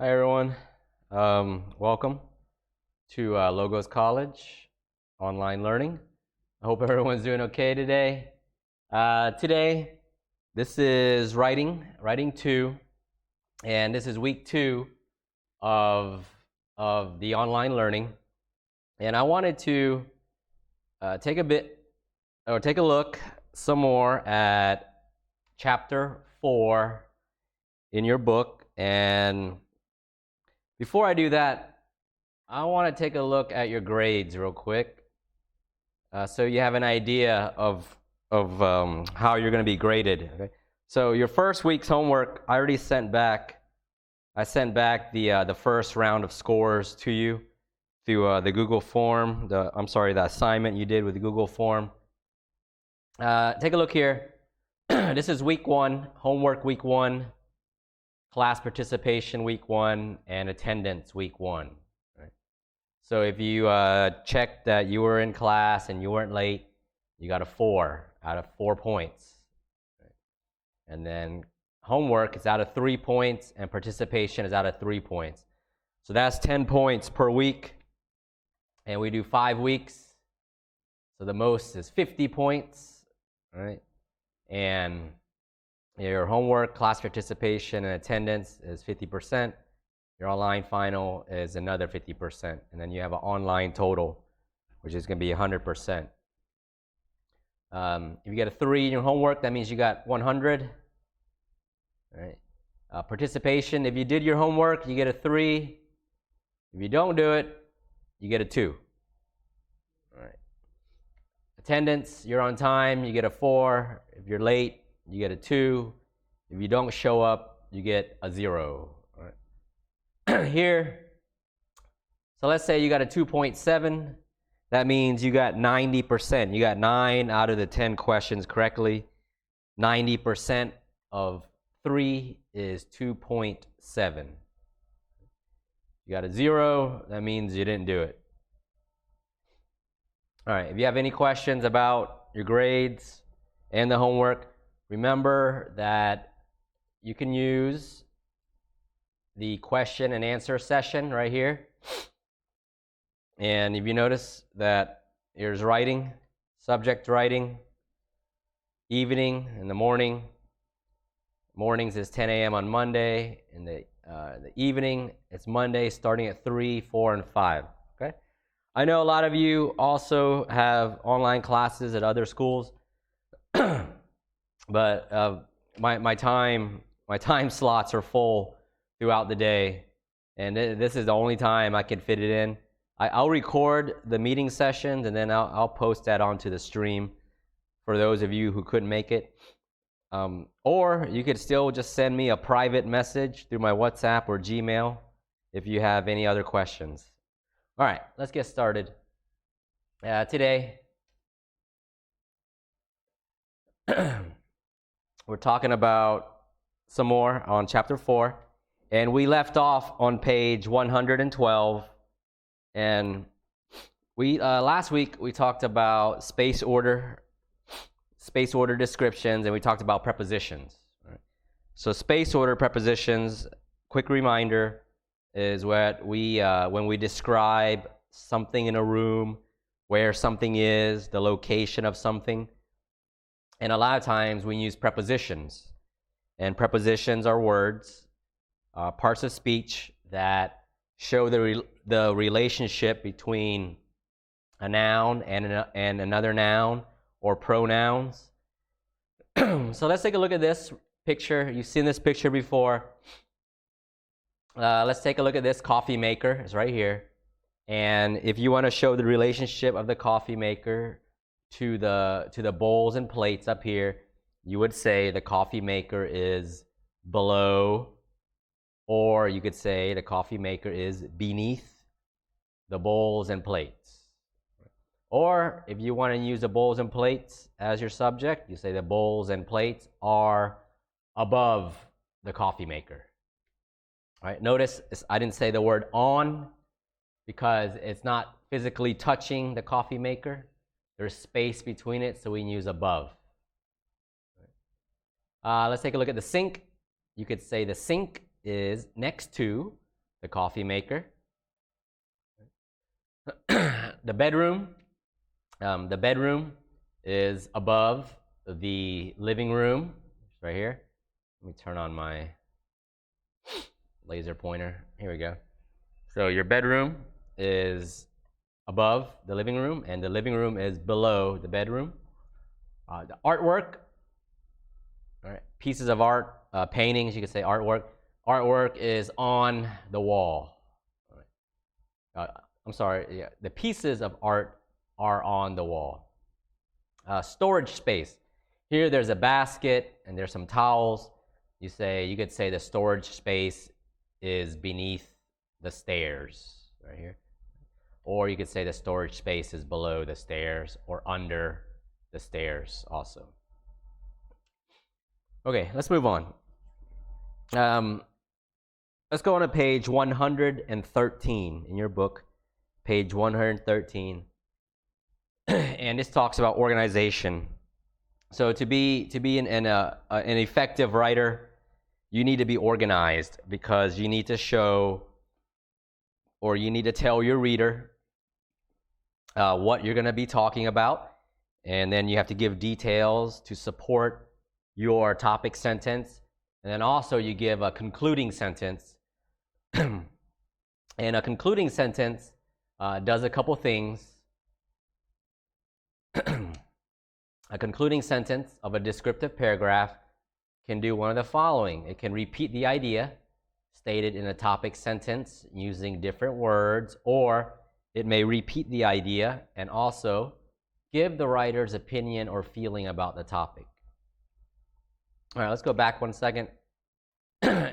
Hi everyone, welcome to Logos College online learning. I hope everyone's doing okay today. Today, this is writing 2, and this is week 2 of the online learning. And I wanted to take a look some more at chapter 4 in your book. And before I do that, I want to take a look at your grades real quick, so you have an idea of how you're going to be graded. Okay? So your first week's homework, I already sent back. I sent back the first round of scores to you through the Google form. The assignment you did with the Google form. Take a look here. This is week 1, homework week 1, class participation week 1, and attendance week 1. Right? So if you checked that you were in class and you weren't late, you got a 4 out of 4 points. Right? And then homework is out of 3 points, and participation is out of 3 points. So that's 10 points per week, and we do 5 weeks. So the most is 50 points, right? And your homework, class participation, and attendance is 50%. Your online final is another 50%. And then you have an online total, which is going to be 100%. If you get a 3 in your homework, that means you got 100. Right? Participation, if you did your homework, you get a 3. If you don't do it, you get a 2. All right. Attendance, you're on time, you get a 4. If you're late, you get a 2. If you don't show up, you get a 0. All right. Here, so let's say you got a 2.7. That means you got 90%. You got 9 out of the 10 questions correctly. 90% of 3 is 2.7. You got a 0, that means you didn't do it. All right, if you have any questions about your grades and the homework, remember that you can use the question and answer session right here. And if you notice that here's writing, subject writing, evening in the morning. Mornings is 10 a.m. on Monday. In the evening, it's Monday starting at 3, 4, and 5. Okay? I know a lot of you also have online classes at other schools, but my time slots are full throughout the day, and this is the only time I can fit it in. I'll record the meeting sessions, and then I'll post that onto the stream for those of you who couldn't make it. Or you could still just send me a private message through my WhatsApp or Gmail if you have any other questions. All right, let's get started. Today, we're talking about some more on chapter 4, and we left off on page 112. And we last week we talked about space order descriptions, and we talked about prepositions. Right? So space order prepositions, quick reminder, is what we when we describe something in a room, where something is, the location of something. And a lot of times we use prepositions. And prepositions are words, parts of speech that show the relationship between a noun and another noun, or pronouns. So let's take a look at this picture. You've seen this picture before. Let's take a look at this coffee maker. It's right here. And if you want to show the relationship of the coffee maker to the bowls and plates up here, you would say the coffee maker is below, or you could say the coffee maker is beneath the bowls and plates. Or if you want to use the bowls and plates as your subject, you say the bowls and plates are above the coffee maker. All right, notice I didn't say the word on because it's not physically touching the coffee maker. There's space between it, so we can use above. Let's take a look at the sink. You could say the sink is next to the coffee maker. The bedroom. The bedroom is above the living room, right here. Let me turn on my laser pointer. Here we go. So your bedroom is above the living room, and the living room is below the bedroom. The artwork, all right, pieces of art, paintings, you could say artwork. Artwork is on the wall. All right. I'm sorry, yeah, the pieces of art are on the wall. Storage space. Here there's a basket and there's some towels. You could say the storage space is beneath the stairs, right here. Or you could say the storage space is below the stairs or under the stairs also. Okay, let's move on. Let's go on to page 113 in your book, page 113. And this talks about organization. So to be an effective writer, you need to be organized because you need to show, or you need to tell your reader what you're going to be talking about, and then you have to give details to support your topic sentence, and then also you give a concluding sentence. And a concluding sentence does a couple things. A concluding sentence of a descriptive paragraph can do one of the following. It can repeat the idea stated in a topic sentence using different words, or it may repeat the idea and also give the writer's opinion or feeling about the topic. All right, let's go back 1 second.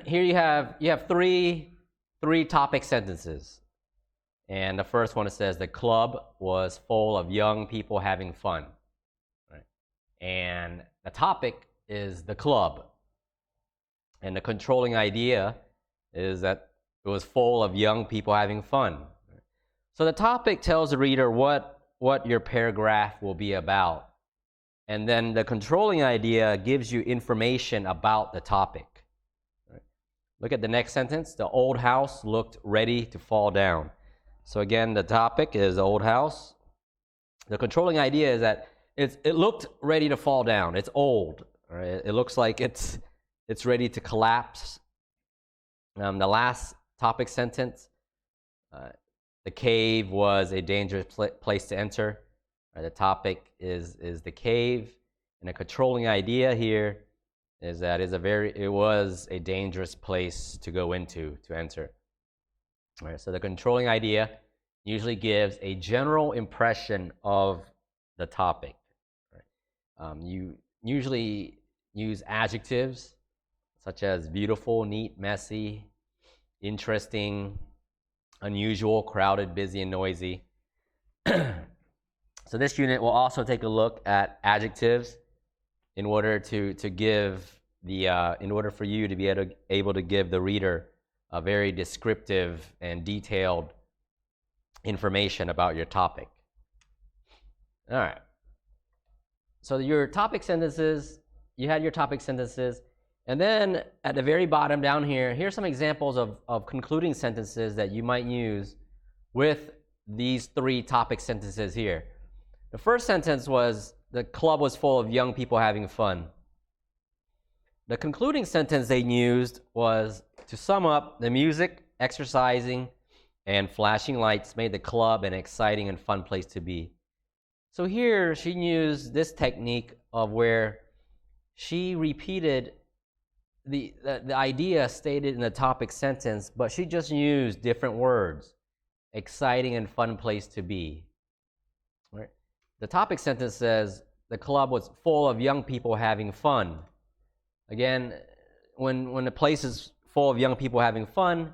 Here you have three topic sentences. And the first one, it says the club was full of young people having fun. Right? And the topic is the club. And the controlling idea is that it was full of young people having fun. So the topic tells the reader what your paragraph will be about. And then the controlling idea gives you information about the topic. Right? Look at the next sentence. The old house looked ready to fall down. So again, the topic is the old house. The controlling idea is that it looked ready to fall down. It's old. Right? It looks like it's ready to collapse. The last topic sentence, the cave was a dangerous place to enter. Right? The topic is the cave, and the controlling idea here is that it was a dangerous place to go into, to enter. All right, so the controlling idea usually gives a general impression of the topic. Right? You usually use adjectives such as beautiful, neat, messy, interesting, unusual, crowded, busy, and noisy. So this unit will also take a look at adjectives in order to give in order for you to be able to give the reader a very descriptive and detailed information about your topic. All right. So your topic sentences, you had your topic sentences, and then at the very bottom down here, here's some examples of concluding sentences that you might use with these three topic sentences here. The first sentence was, the club was full of young people having fun. The concluding sentence they used was, to sum up, the music, exercising, and flashing lights made the club an exciting and fun place to be. So here she used this technique of where she repeated the idea stated in the topic sentence, but she just used different words. Exciting and fun place to be. Right? The topic sentence says the club was full of young people having fun. Again, when the place is full of young people having fun,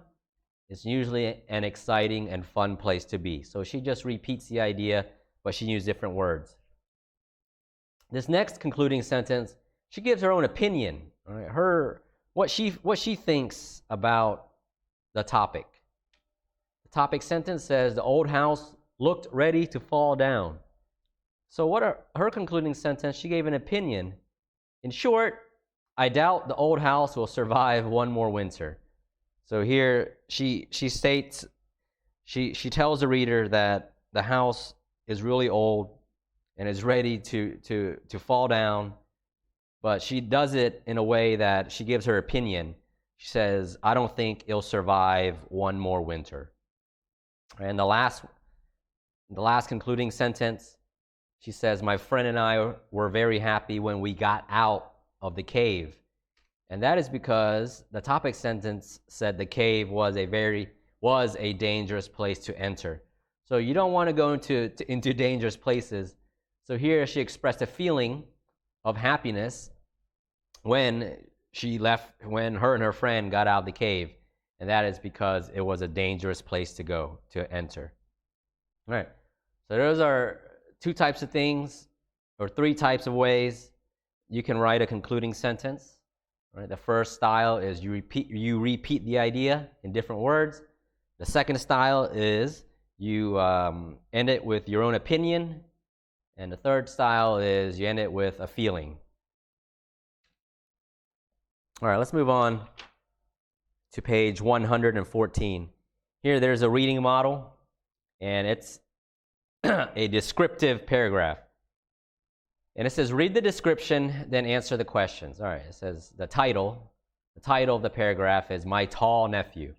it's usually an exciting and fun place to be. So she just repeats the idea, but she used different words. This next concluding sentence, she gives her own opinion, right? What she thinks about the topic. The topic sentence says the old house looked ready to fall down. So her concluding sentence, she gave an opinion. In short, I doubt the old house will survive one more winter. So here she states, she tells the reader that the house is really old and is ready to fall down, but she does it in a way that she gives her opinion. She says, I don't think it'll survive one more winter. And the last concluding sentence, she says, my friend and I were very happy when we got out of the cave. And that is because the topic sentence said the cave was a dangerous place to enter. So you don't want to go into dangerous places. So here she expressed a feeling of happiness when her and her friend got out of the cave. And that is because it was a dangerous place to enter. All right. So those are two types of things, or three types of ways you can write a concluding sentence. Right? The first style is you repeat the idea in different words. The second style is you end it with your own opinion. And the third style is you end it with a feeling. All right, let's move on to page 114. Here there's a reading model, and it's a descriptive paragraph. And it says, read the description, then answer the questions. All right, it says the title of the paragraph is My Tall Nephew.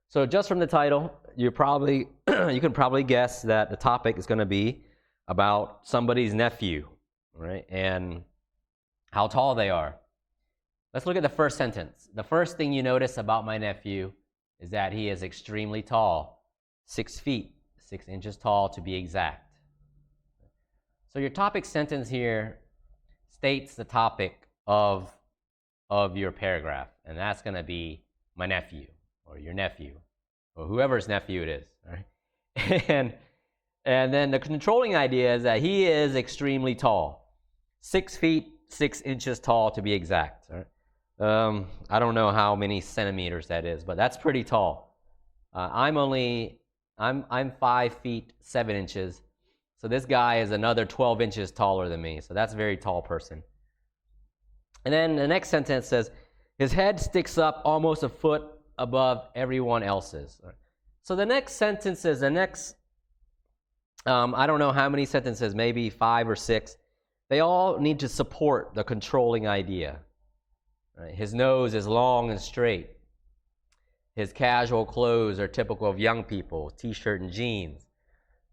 So just from the title, you can probably guess that the topic is going to be about somebody's nephew, right? And how tall they are. Let's look at the first sentence. The first thing you notice about my nephew is that he is extremely tall, 6 feet, 6 inches tall to be exact. So your topic sentence here states the topic of your paragraph, and that's going to be my nephew, or your nephew, or whoever's nephew it is. All right? And then the controlling idea is that he is extremely tall, 6 feet, 6 inches tall to be exact. All right? I don't know how many centimeters that is, but that's pretty tall. I'm 5 feet 7 inches. So this guy is another 12 inches taller than me. So that's a very tall person. And then the next sentence says, his head sticks up almost a foot above everyone else's. So the next sentences, I don't know how many sentences, maybe 5 or 6, they all need to support the controlling idea. Right? His nose is long and straight. His casual clothes are typical of young people, t-shirt and jeans.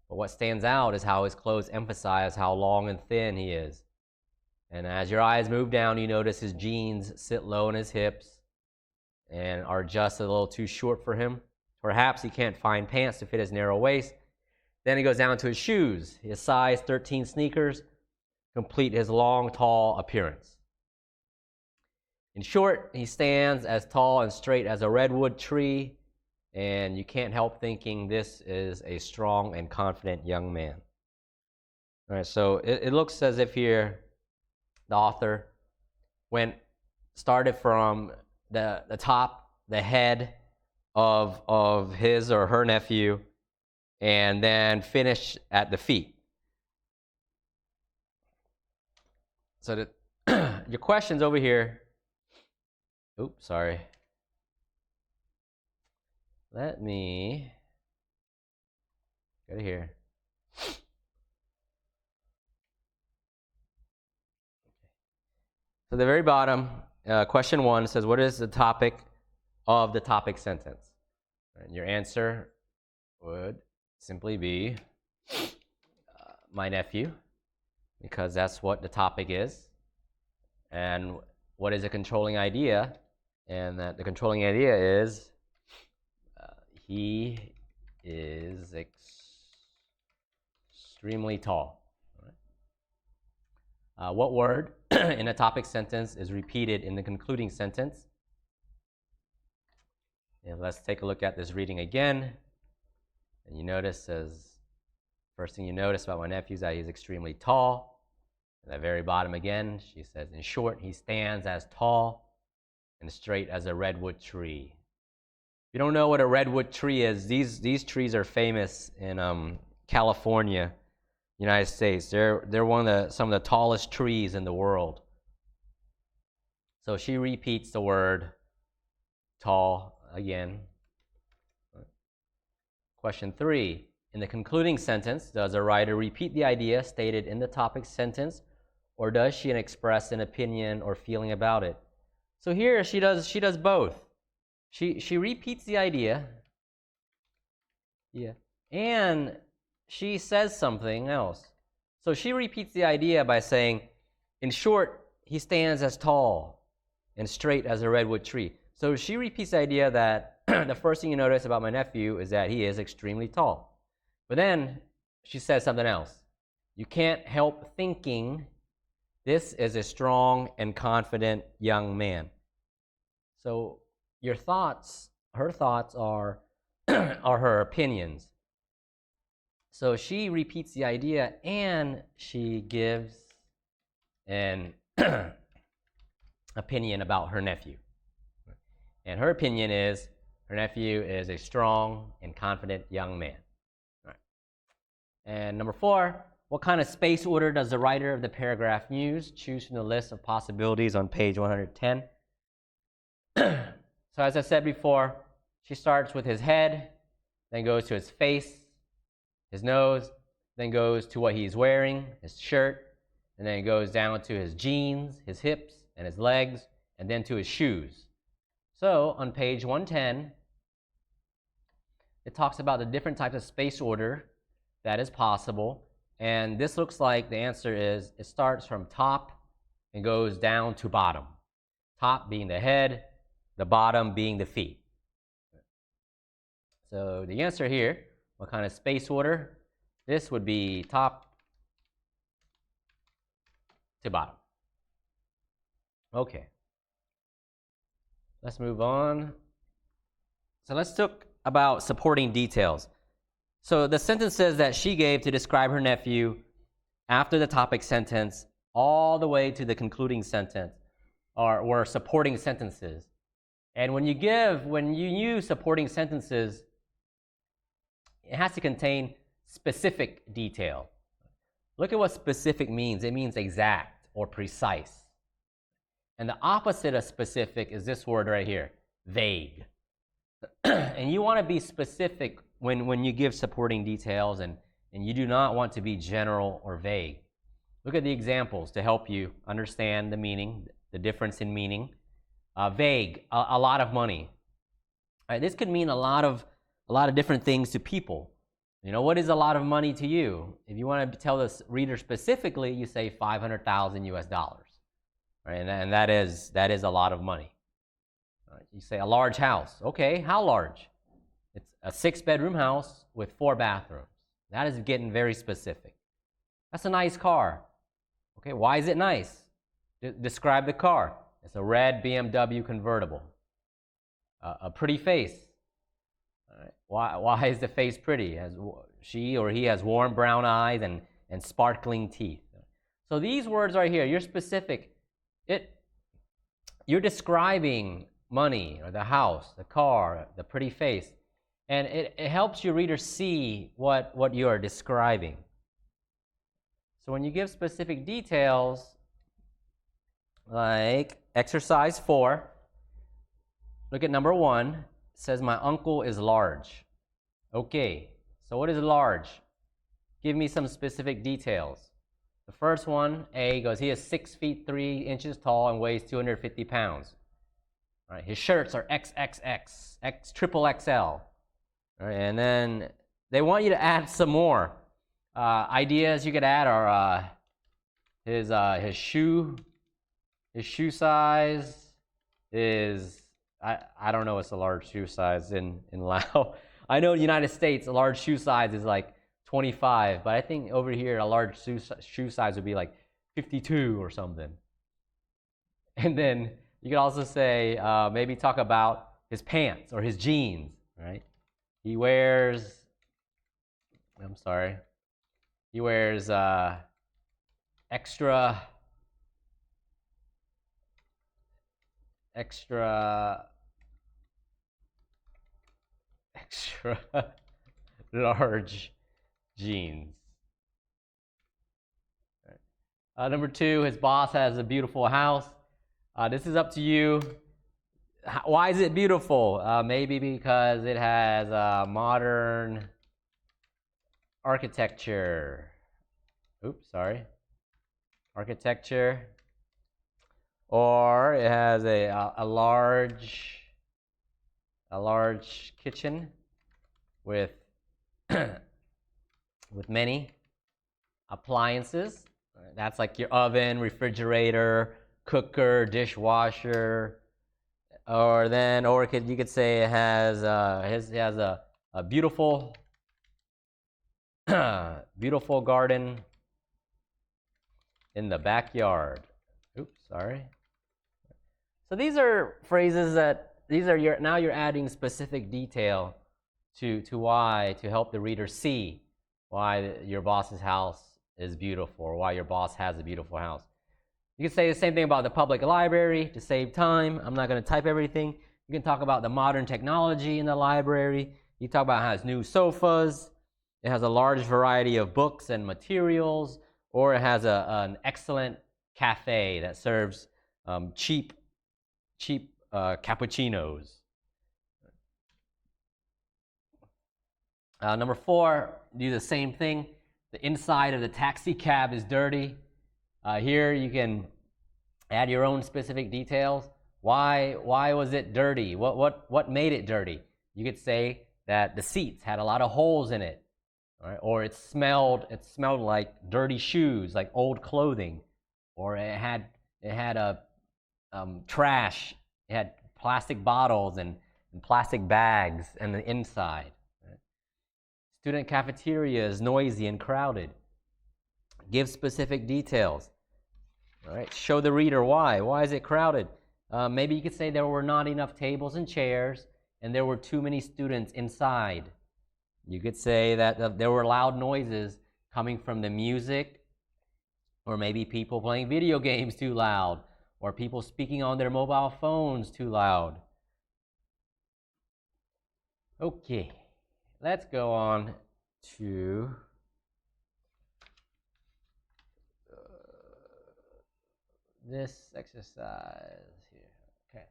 But what stands out is how his clothes emphasize how long and thin he is. And as your eyes move down, you notice his jeans sit low on his hips and are just a little too short for him. Perhaps he can't find pants to fit his narrow waist. Then he goes down to his shoes. His size 13 sneakers complete his long, tall appearance. In short, he stands as tall and straight as a redwood tree, and you can't help thinking this is a strong and confident young man. All right, so it looks as if here the author started from the top, the head of his or her nephew, and then finished at the feet. So your questions over here. Oops, sorry. Let me go to here. So the very bottom, question 1 says, what is the topic of the topic sentence? And your answer would simply be my nephew, because that's what the topic is. And what is a controlling idea? And that the controlling idea is he is extremely tall. What word in a topic sentence is repeated in the concluding sentence? And let's take a look at this reading again. And you notice, first thing you notice about my nephew is that he's extremely tall. At the very bottom again, she says, in short, he stands as tall and straight as a redwood tree. If you don't know what a redwood tree is, these trees are famous in California, United States. They're some of the tallest trees in the world. So she repeats the word tall again. Question 3. In the concluding sentence, does the writer repeat the idea stated in the topic sentence, or does she express an opinion or feeling about it? So here she does both. She repeats the idea, yeah, and she says something else. So she repeats the idea by saying, in short, he stands as tall and straight as a redwood tree. So she repeats the idea that the first thing you notice about my nephew is that he is extremely tall. But then she says something else. You can't help thinking this is a strong and confident young man. So your thoughts, her thoughts are, are her opinions. So she repeats the idea and she gives an opinion about her nephew. And her opinion is her nephew is a strong and confident young man. All right. And number 4, what kind of space order does the writer of the paragraph use? Choose from the list of possibilities on page 110. So as I said before, she starts with his head, then goes to his face, his nose, then goes to what he's wearing, his shirt, and then it goes down to his jeans, his hips, and his legs, and then to his shoes. So on page 110, it talks about the different types of space order that is possible. And this looks like the answer is it starts from top and goes down to bottom. Top being the head, the bottom being the feet. So the answer here, what kind of space order? This would be top to bottom. Okay. Let's move on. So let's talk about supporting details. So the sentences that she gave to describe her nephew after the topic sentence all the way to the concluding sentence were supporting sentences. And when you use supporting sentences, it has to contain specific detail. Look at what specific means. It means exact or precise. And the opposite of specific is this word right here, vague. And you want to be specific when you give supporting details, and you do not want to be general or vague. Look at the examples to help you understand the meaning, the difference in meaning. Vague, a lot of money. All right, this could mean a lot of different things to people. You know, what is a lot of money to you? If you want to tell the reader specifically, you say 500,000 US dollars. Right? And that is a lot of money. Right? You say a large house. Okay, how large? It's a 6-bedroom house with 4 bathrooms. That is getting very specific. That's a nice car. Okay, why is it nice? Describe the car. It's a red BMW convertible. A pretty face. All right. Why is the face pretty? She or he has warm brown eyes and sparkling teeth. So these words right here, you're specific. You're describing money or the house, the car, the pretty face. And it helps your reader see what you are describing. So when you give specific details, like exercise 4, look at number 1. It says, my uncle is large. Okay, so what is large? Give me some specific details. The first one, A, goes, he is 6 feet 3 inches tall and weighs 250 pounds. All right, his shirts are XXX, triple XL. All right, and then they want you to add some more. Ideas you could add are his shoe size is, I don't know what's a large shoe size in Laos. I know in the United States, a large shoe size is like 25, but I think over here, a large shoe size would be like 52 or something. And then you could also say, maybe talk about his pants or his jeans, right? He wears extra large jeans. Number 2, his boss has a beautiful house. This is up to you. Why is it beautiful? Maybe because it has modern architecture. Oops, sorry. Architecture. Or it has a large kitchen with with many appliances. That's like your oven, refrigerator, cooker, dishwasher. Or you could say it has a beautiful beautiful garden in the backyard. Oops, sorry. So these are phrases now you're adding specific detail to why, to help the reader see why your boss's house is beautiful, or why your boss has a beautiful house. You can say the same thing about the public library to save time. I'm not going to type everything. You can talk about the modern technology in the library. You talk about how it has new sofas. It has a large variety of books and materials, or it has an excellent cafe that serves cheap cappuccinos. Number 4, do the same thing. The inside of the taxi cab is dirty. Here you can add your own specific details. Why was it dirty? What made it dirty? You could say that the seats had a lot of holes in it, right? Or it smelled like dirty shoes, like old clothing, or it had a trash. It had plastic bottles and plastic bags in the inside. Right? Student cafeteria is noisy and crowded. Give specific details. All right, show the reader why. Why is it crowded? Maybe you could say there were not enough tables and chairs, and there were too many students inside. You could say that there were loud noises coming from the music, or maybe people playing video games too loud, or people speaking on their mobile phones too loud. Okay, let's go on to this exercise here.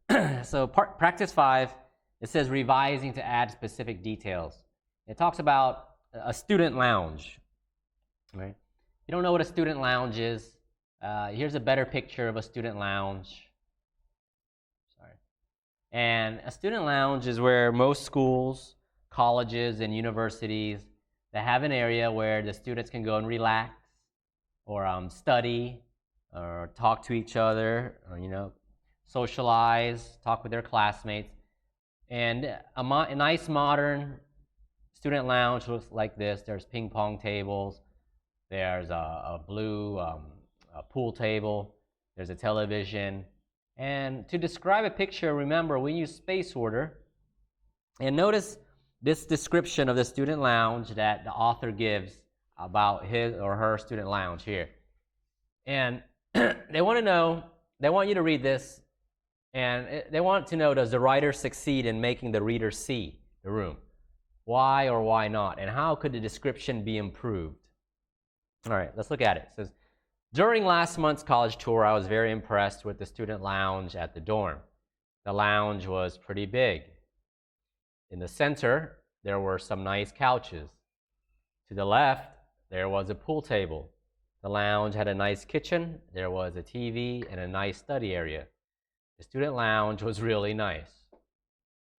Okay. So practice 5, it says revising to add specific details. It talks about a student lounge. Right? If you don't know what a student lounge is, here's a better picture of a student lounge. Sorry. And a student lounge is where most schools, colleges, and universities, they have an area where the students can go and relax, or study, or talk to each other, or socialize, talk with their classmates. And a nice modern student lounge looks like this. There's ping pong tables. There's a blue a pool table. There's a television. And to describe a picture, remember, we use space order. And notice this description of the student lounge that the author gives about his or her student lounge here. And they want you to read this, and they want to know, does the writer succeed in making the reader see the room? Why or why not? And how could the description be improved? All right, let's look at it. It says, during last month's college tour, I was very impressed with the student lounge at the dorm. The lounge was pretty big. In the center, there were some nice couches. To the left, there was a pool table. The lounge had a nice kitchen. There was a TV and a nice study area. The student lounge was really nice.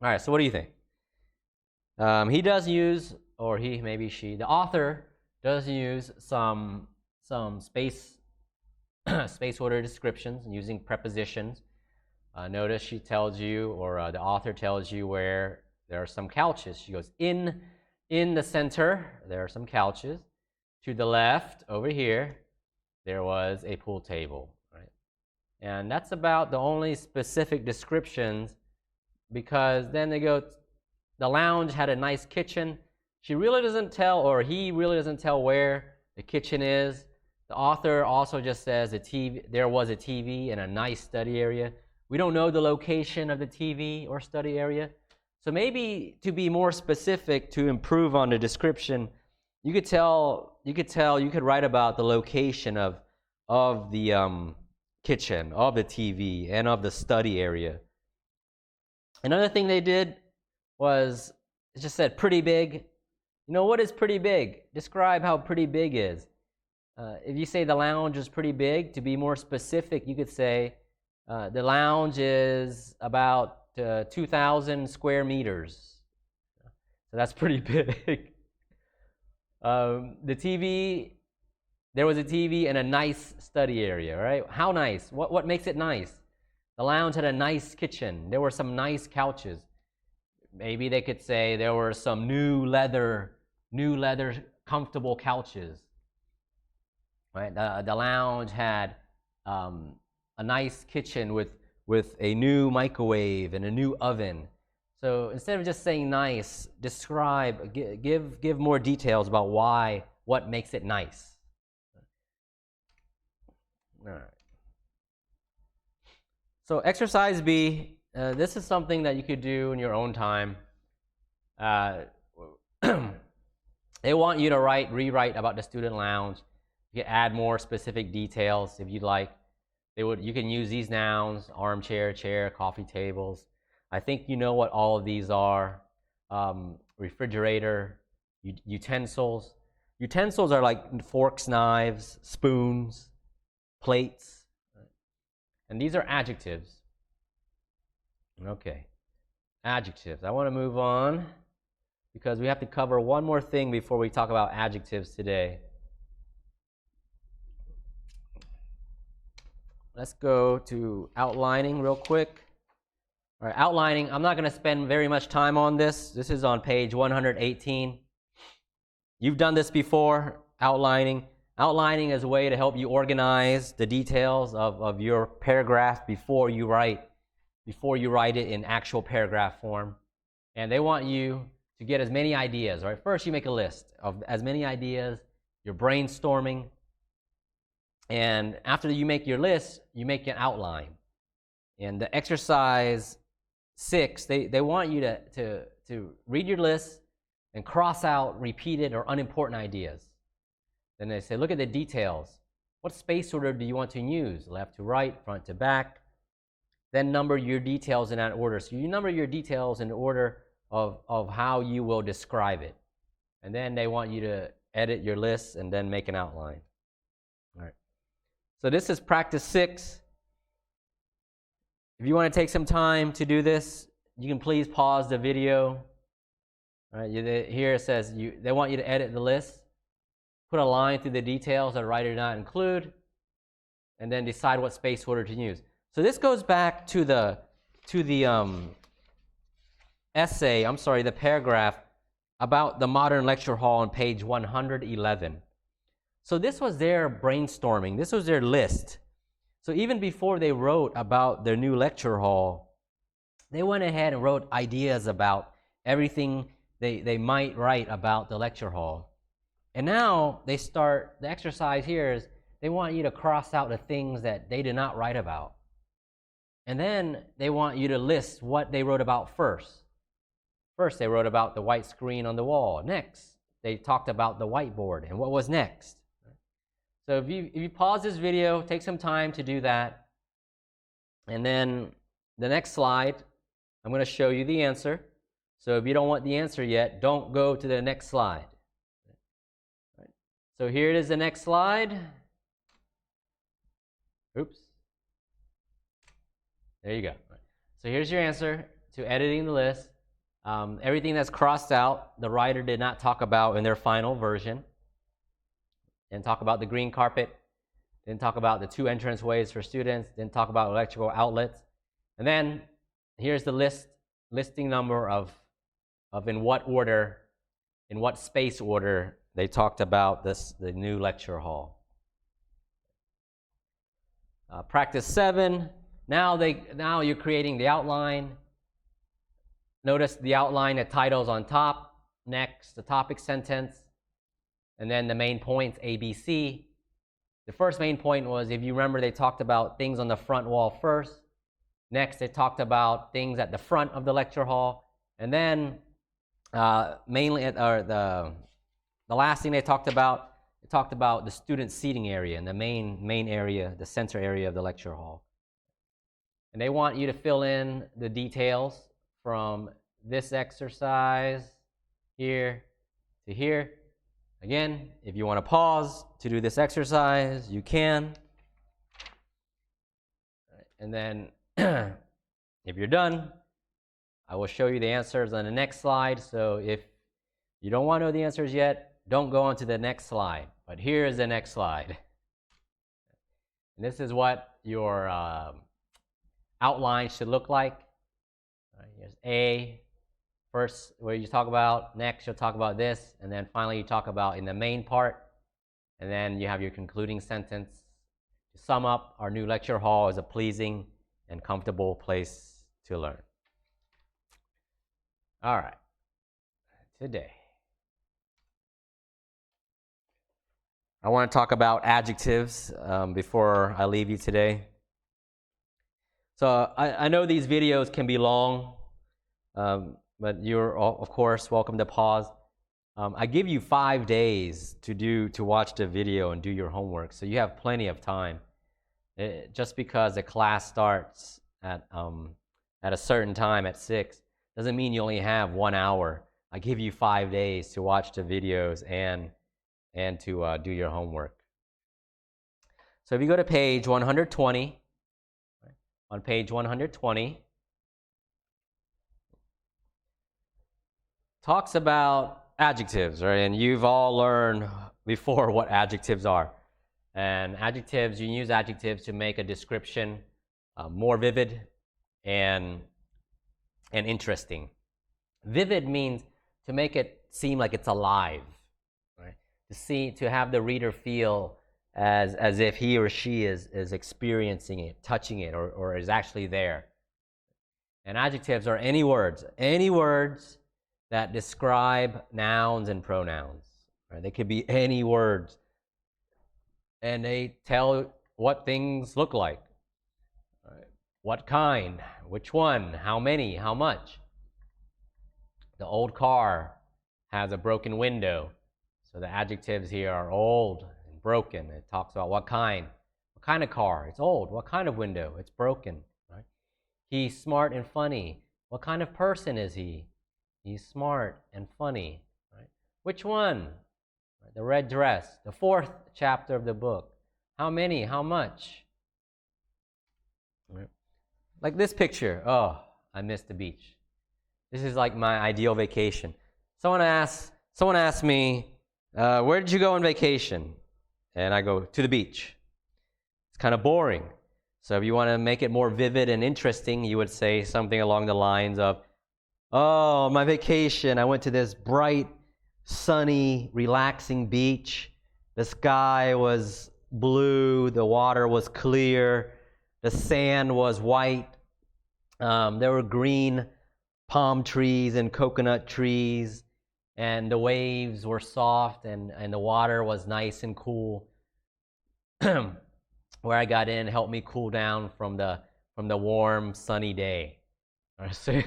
All right, so what do you think? He does use, or he, maybe she, the author does use some space order descriptions using prepositions. Notice she tells you, or the author tells you, where there are some couches. She goes, in the center, there are some couches. To the left, over here, there was a pool table, right? And that's about the only specific descriptions, because then they go, the lounge had a nice kitchen. She really doesn't tell, or he really doesn't tell, where the kitchen is. The author also just says there was a TV and a nice study area. We don't know the location of the TV or study area. So maybe to be more specific, to improve on the description, you could write about the location of the kitchen, of the TV, and of the study area. Another thing they did was, it just said pretty big. You know, what is pretty big? Describe how pretty big is. If you say the lounge is pretty big, to be more specific, you could say the lounge is about 2,000 square meters. So that's pretty big. The TV, there was a TV in a nice study area, right? How nice? What makes it nice? The lounge had a nice kitchen. There were some nice couches. Maybe they could say there were some new leather comfortable couches. Right? The lounge had a nice kitchen with a new microwave and a new oven. So instead of just saying nice, describe, give more details about what makes it nice. All right. So exercise B, this is something that you could do in your own time. They want you to rewrite about the student lounge. You can add more specific details if you'd like. You can use these nouns: armchair, chair, coffee tables. I think you know what all of these are. Refrigerator, utensils. Utensils are like forks, knives, spoons, plates. And these are adjectives. Okay, adjectives. I want to move on because we have to cover one more thing before we talk about adjectives today. Let's go to outlining real quick. All right, outlining. I'm not going to spend very much time on this. This is on page 118. You've done this before, outlining. Outlining is a way to help you organize the details of your paragraph before you write it in actual paragraph form. And they want you to get as many ideas. Right? First, you make a list of as many ideas. You're brainstorming. And after you make your list, you make an outline. And the exercise 6, they want you to read your list and cross out repeated or unimportant ideas. Then they say, look at the details. What space order do you want to use? Left to right, front to back. Then number your details in that order. So you number your details in order of how you will describe it. And then they want you to edit your list and then make an outline. All right. So this is practice 6. If you want to take some time to do this, you can please pause the video. All right, here it says they want you to edit the list, put a line through the details that writer did not include, and then decide what space order to use. So this goes back to the the paragraph about the modern lecture hall on page 111. So this was their brainstorming. This was their list. So even before they wrote about their new lecture hall, they went ahead and wrote ideas about everything they might write about the lecture hall. And now the exercise here is they want you to cross out the things that they did not write about. And then they want you to list what they wrote about first. First, they wrote about the white screen on the wall. Next, they talked about the whiteboard. And what was next? So if you pause this video, take some time to do that. And then the next slide, I'm going to show you the answer. So if you don't want the answer yet, don't go to the next slide. Right. So here it is, the next slide. Oops. There you go. So here's your answer to editing the list. Everything that's crossed out, the writer did not talk about in their final version. Didn't talk about the green carpet. Didn't talk about the 2 entranceways for students. Didn't talk about electrical outlets. And then here's the listing number of in what order, in what space order they talked about the new lecture hall. Practice 7. Now you're creating the outline. Notice the outline, the title's on top. Next, the topic sentence. And then the main points, A, B, C. The first main point was, if you remember, they talked about things on the front wall first. Next, they talked about things at the front of the lecture hall. And then the last thing they talked about it talked about the student seating area and the main area, the center area of the lecture hall. And they want you to fill in the details from this exercise here to here. Again, if you want to pause to do this exercise, you can. And then if you're done, I will show you the answers on the next slide. So if you don't want to know the answers yet, don't go on to the next slide. But here is the next slide. And this is what your outline should look like. Here's A. First, where you talk about, next you'll talk about this, and then finally you talk about in the main part, and then you have your concluding sentence. To sum up, our new lecture hall is a pleasing and comfortable place to learn. All right, today I want to talk about adjectives before I leave you today. So I know these videos can be long, but you're, of course, welcome to pause. I give you 5 days to watch the video and do your homework, so you have plenty of time. Just because the class starts at a certain time at 6 doesn't mean you only have 1 hour. I give you 5 days to watch the videos and to do your homework. So if you go to page 120, on page 120, talks about adjectives, right? And you've all learned before what adjectives are. And adjectives, you use adjectives to make a description more vivid and interesting. Vivid means to make it seem like it's alive, right? To have the reader feel as if he or she is experiencing it, touching it, or is actually there. And adjectives are any words that describe nouns and pronouns. Right? They could be any words, and they tell what things look like. Right? What kind, which one, how many, how much. The old car has a broken window, so the adjectives here are old and broken. It talks about what kind of car, it's old. What kind of window, it's broken. Right? He's smart and funny. What kind of person is he? He's smart and funny. Right? Which one? The red dress. The 4th chapter of the book. How many? How much? Right? Like this picture. Oh, I missed the beach. This is like my ideal vacation. Someone asked me, where did you go on vacation? And I go, to the beach. It's kind of boring. So if you want to make it more vivid and interesting, you would say something along the lines of, oh, my vacation, I went to this bright, sunny, relaxing beach. The sky was blue, the water was clear, the sand was white. There were green palm trees and coconut trees, and the waves were soft, and the water was nice and cool. Where I got in helped me cool down from the warm, sunny day. So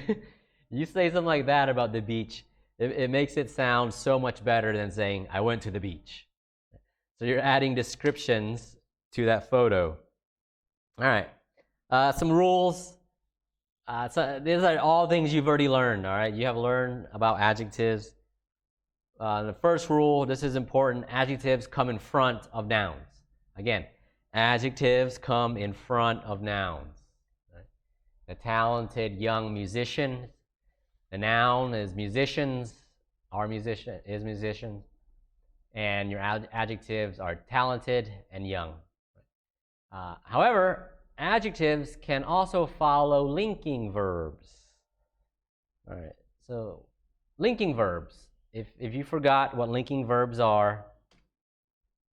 you say something like that about the beach, it makes it sound so much better than saying, I went to the beach. So you're adding descriptions to that photo. All right, some rules. So these are all things you've already learned, all right? You have learned about adjectives. The first rule, this is important, adjectives come in front of nouns. Again, adjectives come in front of nouns. Right? The talented young musician, the noun is musicians, our musician is musicians, and your adjectives are talented and young. However, adjectives can also follow linking verbs. All right, so linking verbs. If you forgot what linking verbs are,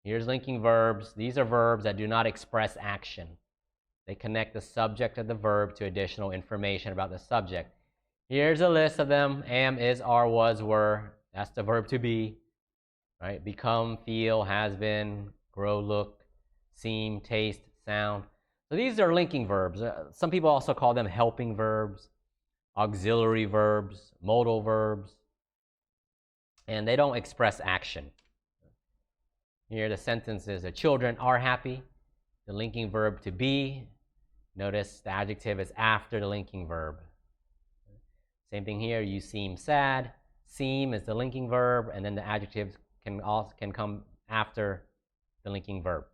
here's linking verbs. These are verbs that do not express action. They connect the subject of the verb to additional information about the subject. Here's a list of them. Am, is, are, was, were. That's the verb to be. Right? Become, feel, has been, grow, look, seem, taste, sound. So these are linking verbs. Some people also call them helping verbs, auxiliary verbs, modal verbs. And they don't express action. Here the sentence is, the children are happy. The linking verb to be. Notice the adjective is after the linking verb. Same thing here, you seem sad. Seem is the linking verb, and then the adjectives can come after the linking verb.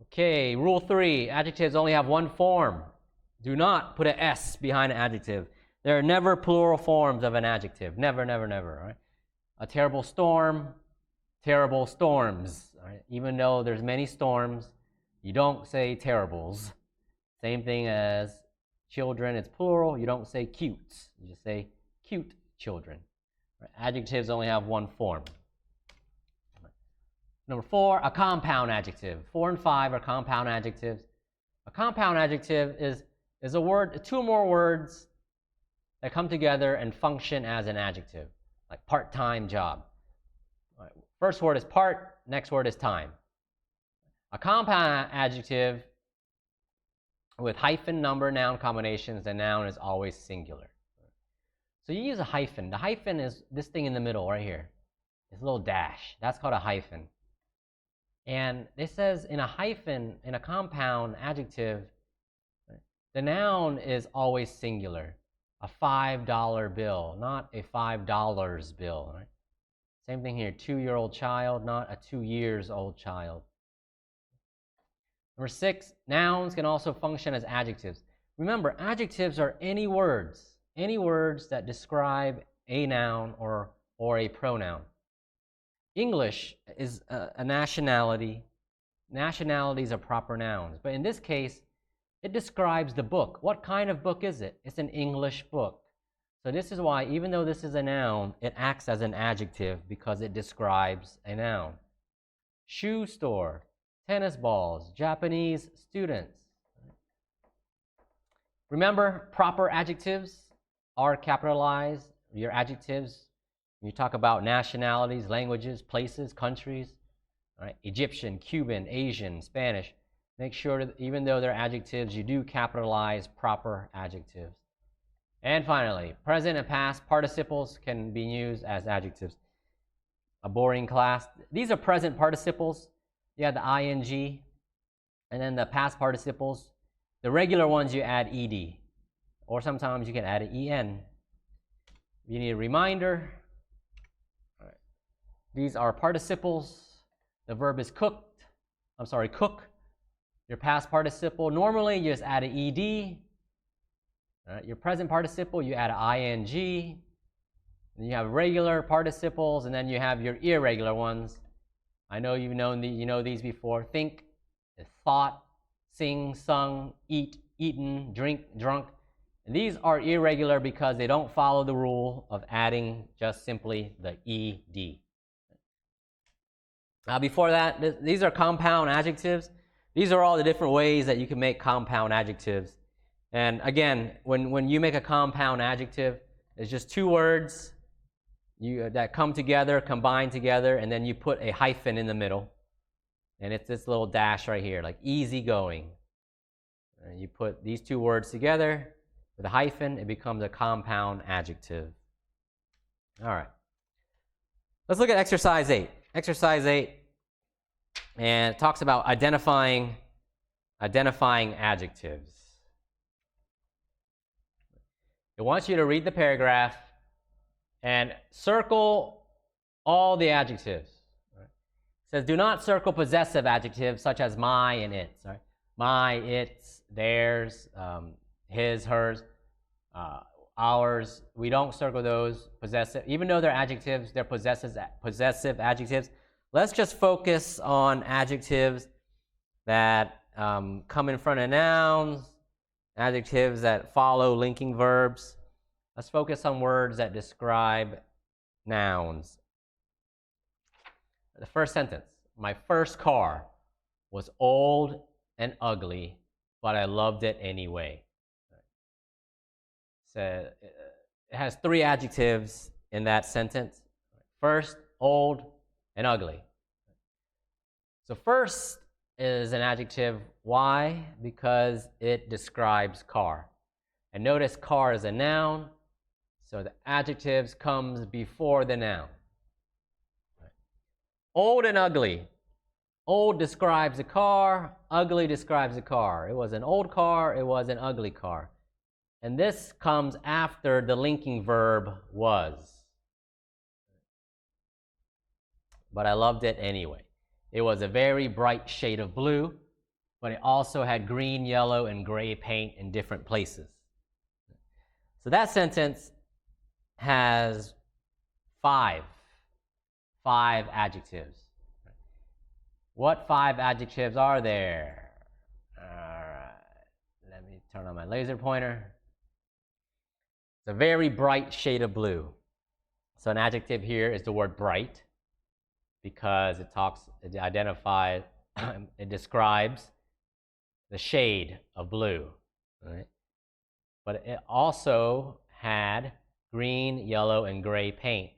Okay, rule 3, adjectives only have one form. Do not put an S behind an adjective. There are never plural forms of an adjective. Never, never, never. Right? A terrible storm, terrible storms. Right? Even though there's many storms, you don't say terribles. Same thing as children, it's plural. You don't say cutes. You just say cute children. Right? Adjectives only have one form. Number 4, a compound adjective. 4 and 5 are compound adjectives. A compound adjective is a word, 2 more words that come together and function as an adjective, like part-time job. Right. First word is part, next word is time. A compound adjective with hyphen, number, noun combinations, the noun is always singular. So you use a hyphen. The hyphen is this thing in the middle right here. This little dash. That's called a hyphen. And it says in a hyphen, in a compound adjective, the noun is always singular. A $5 bill, not a $5 bill. Right? Same thing here, 2-year-old child, not a 2 years old child. Number 6, nouns can also function as adjectives. Remember, adjectives are any words that describe a noun or a pronoun. English is a nationality. Nationalities are proper nouns. But in this case, it describes the book. What kind of book is it? It's an English book. So this is why, even though this is a noun, it acts as an adjective because it describes a noun. Shoe store, tennis balls, Japanese students. Remember, proper adjectives are capitalized. Your adjectives, when you talk about nationalities, languages, places, countries, right? Egyptian, Cuban, Asian, Spanish, make sure that even though they're adjectives, you do capitalize proper adjectives. And finally, present and past participles can be used as adjectives. A boring class. These are present participles. You have the ing, and then the past participles. The regular ones you add ed, or sometimes you can add an en. You need a reminder. All right. These are participles. The verb is cook. Your past participle, normally you just add an ed. All right. Your present participle, you add an ing. And you have regular participles, and then you have your irregular ones. I know you know these before. Think, thought, sing, sung, eat, eaten, drink, drunk. And these are irregular because they don't follow the rule of adding just simply the ed. Now before that, these are compound adjectives. These are all the different ways that you can make compound adjectives. And again, when you make a compound adjective, it's just 2 words that come together, combine together, and then you put a hyphen in the middle. And it's this little dash right here, like easygoing. And you put these 2 words together with a hyphen, it becomes a compound adjective. All right. Let's look at exercise 8. Exercise 8, and it talks about identifying adjectives. It wants you to read the paragraph and circle all the adjectives. Right? It says, do not circle possessive adjectives such as my and its. Right? My, its, theirs, his, hers, ours. We don't circle those possessive. Even though they're adjectives, they're possessive adjectives. Let's just focus on adjectives that come in front of nouns, adjectives that follow linking verbs. Let's focus on words that describe nouns. The first sentence, my first car was old and ugly, but I loved it anyway. So it has 3 adjectives in that sentence. First, old and ugly. So first is an adjective. Why? Because it describes car. And notice car is a noun, so the adjectives comes before the noun. Old and ugly. Old describes a car, ugly describes a car. It was an old car, it was an ugly car. And this comes after the linking verb was. But I loved it anyway. It was a very bright shade of blue, but it also had green, yellow, and gray paint in different places. So that sentence has five adjectives. What 5 adjectives are there? All right, let me turn on my laser pointer. It's a very bright shade of blue. So an adjective here is the word bright because it identifies, it describes the shade of blue, right? But it also had green, yellow, and gray paint.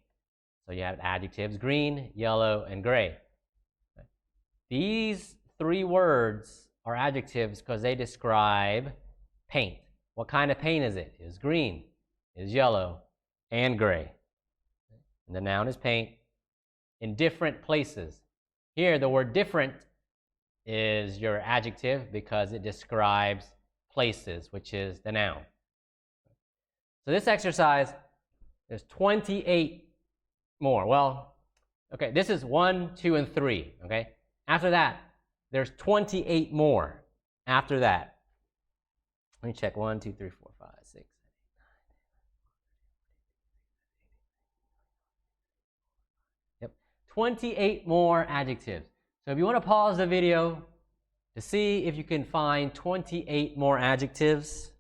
So you have adjectives, green, yellow, and gray. These 3 words are adjectives because they describe paint. What kind of paint is it? It's green, it's yellow, and gray. And the noun is paint in different places. Here, the word different is your adjective because it describes places, which is the noun. So this exercise, there's 28 more. Well, okay, this is 1, 2, and 3, okay? After that, there's 28 more after that. Let me check. 1, 2, 3, 4, 5, 6, 7, 8, 9, 10. Yep, 28 more adjectives. So if you want to pause the video to see if you can find 28 more adjectives,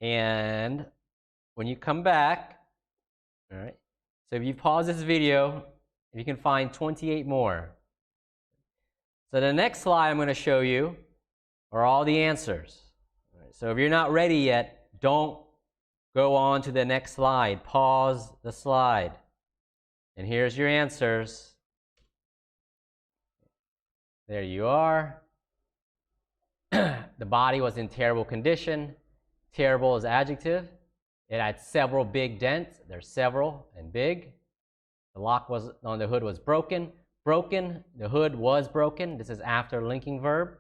and when you come back, all right, so if you pause this video, if you can find 28 more. So the next slide I'm going to show you are all the answers. Right, so if you're not ready yet, don't go on to the next slide. Pause the slide. And here's your answers. There you are. The body was in terrible condition. Terrible is adjective. It had several big dents. There's several and big. The lock on the hood was broken. Broken, the hood was broken. This is after linking verb.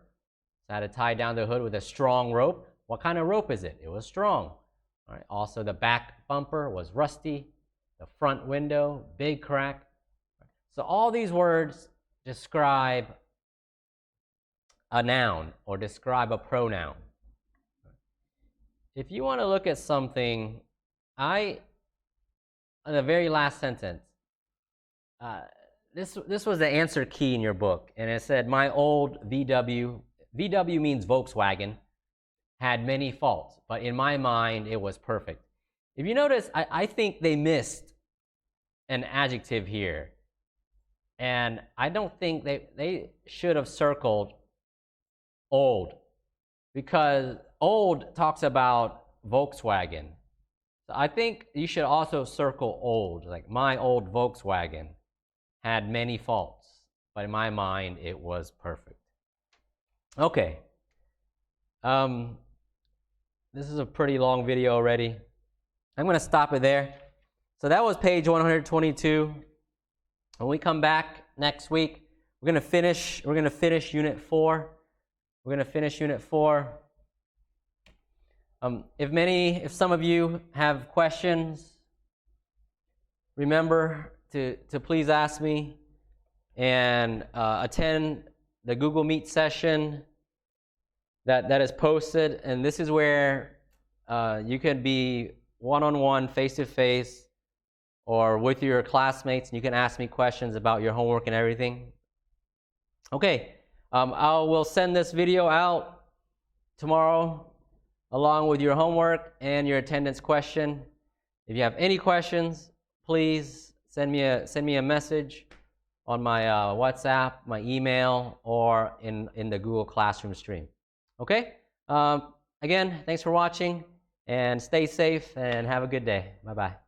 So I had to tie down the hood with a strong rope. What kind of rope is it? It was strong. All right. Also, the back bumper was rusty. The front window, big crack. So all these words describe a noun or describe a pronoun. If you want to look at something, in the very last sentence, this was the answer key in your book, and it said, my old VW means Volkswagen, had many faults, but in my mind, it was perfect. If you notice, I think they missed an adjective here, and I don't think they should have circled old, because old talks about Volkswagen. So I think you should also circle old, like my old Volkswagen had many faults, but in my mind, it was perfect. Okay. This is a pretty long video already. I'm going to stop it there. So that was page 122. When we come back next week, we're going to finish Unit 4. We're going to finish Unit 4. If some of you have questions, remember to please ask me, and attend the Google Meet session that is posted. And this is where you can be one-on-one, face-to-face, or with your classmates, and you can ask me questions about your homework and everything. Okay, I will send this video out tomorrow along with your homework and your attendance question. If you have any questions, please send me a message on my WhatsApp, my email, or in the Google Classroom stream. Okay? Again, thanks for watching, and stay safe and have a good day. Bye-bye.